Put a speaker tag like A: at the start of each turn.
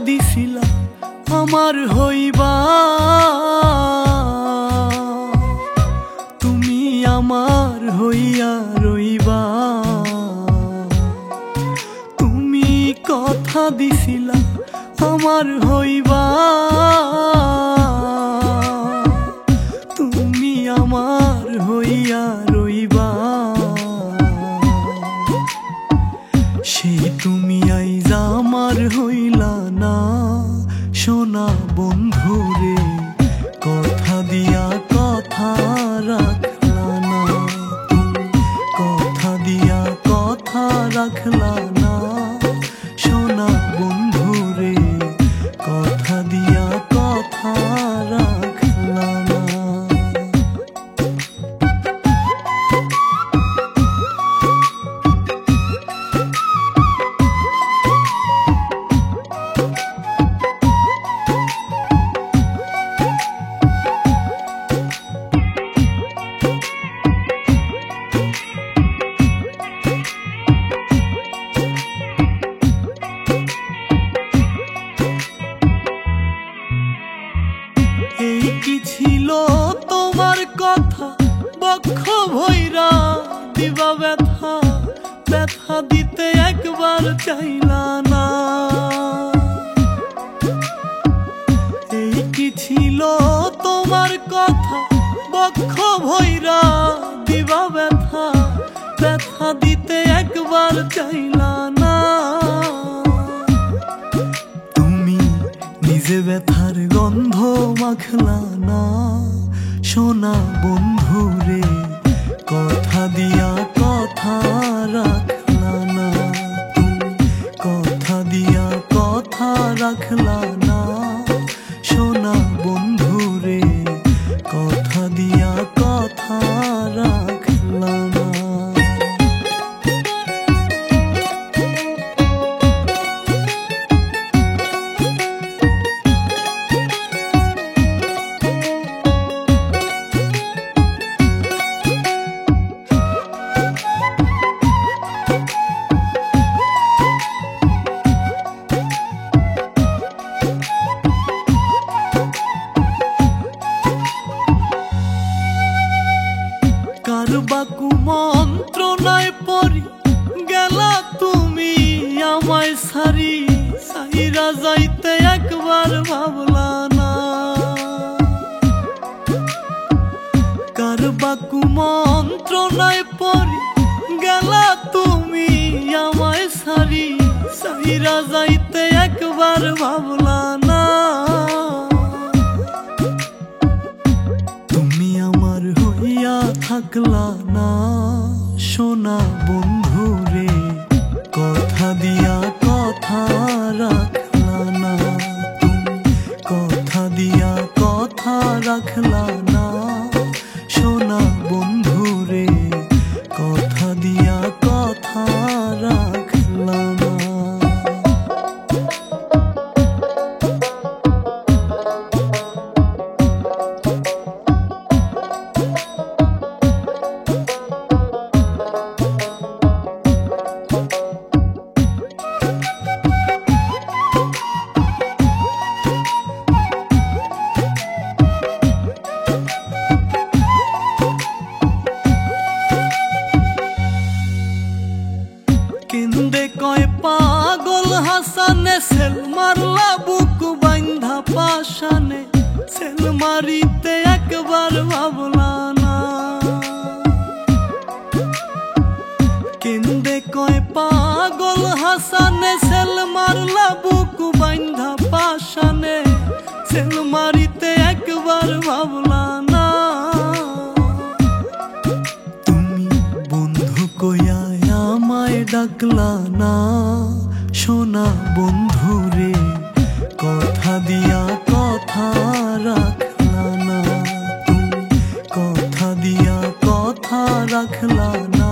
A: দিছিলা আমার হইবা, তুমি আমার হইয়া রইবা। তুমি কথা দিছিলা আমার হইবা, তুমি আমার হইয়া রইবা। সেই তুমি আইজা আমার হইলা না, সোনা বন্ধুরে কথা দিয়া কথা রাখলা না। কথা দিয়া কথা রাখলা না, সোনা বন্ধুরে কথা দিয়া কথা রাখলা না। এই কি ছিল তোমার কথা, বক্ষ ভৈরা দিবা ব্যথা, ব্যথা দিতে একবার চাইলা না। এই কি ছিল তোমার কথা, বক্ষ ভৈরা দিবা ব্যথা, ব্যথা দিতে একবার চাইলা না। নিজে ব্যথার গন্ধ মাখলা না, সোনা বন্ধুরে কথা দিয়া কথা রাখলা না। কথা দিয়া কথা রাখলা না, সোনা বন্ধুরে কথা দিয়া কথা রাখলা না। কারবাকু মন্ত্রণায় পড়ি গেলা তুমি আমায় সারি, সাইরা যাইতে একবার ভাবলা না। কারবাকু মন্ত্রণায় পড়ি গেলা তুমি আমায় সারি, সাইরা যাইতে একবার ভাবলা না। থাকলা না, সোনা বন্ধুরে কথা দিয়া কথা রাখলা না। কথা দিয়া কথা রাখলা না, সোনা বন্ধুরে কথা দিয়া কথা রাখলা না। কেন্দে কয় পাগল হাসানে, সেল মারলা বুক বান্ধা পাশানে, সেল মারিতে একবার ভাবলা না। কেন্দে কয় পাগল হাসানে, সেল মারলা বুক বান্ধা পাশানে, সেল মারিতে একবার ভাবলা না। তুমি বন্ধু কইয়া আমায় ডাকলা না, সোনা বন্ধুরে কথা দিয়া কথা রাখলা না। কথা দিয়া কথা রাখলা না,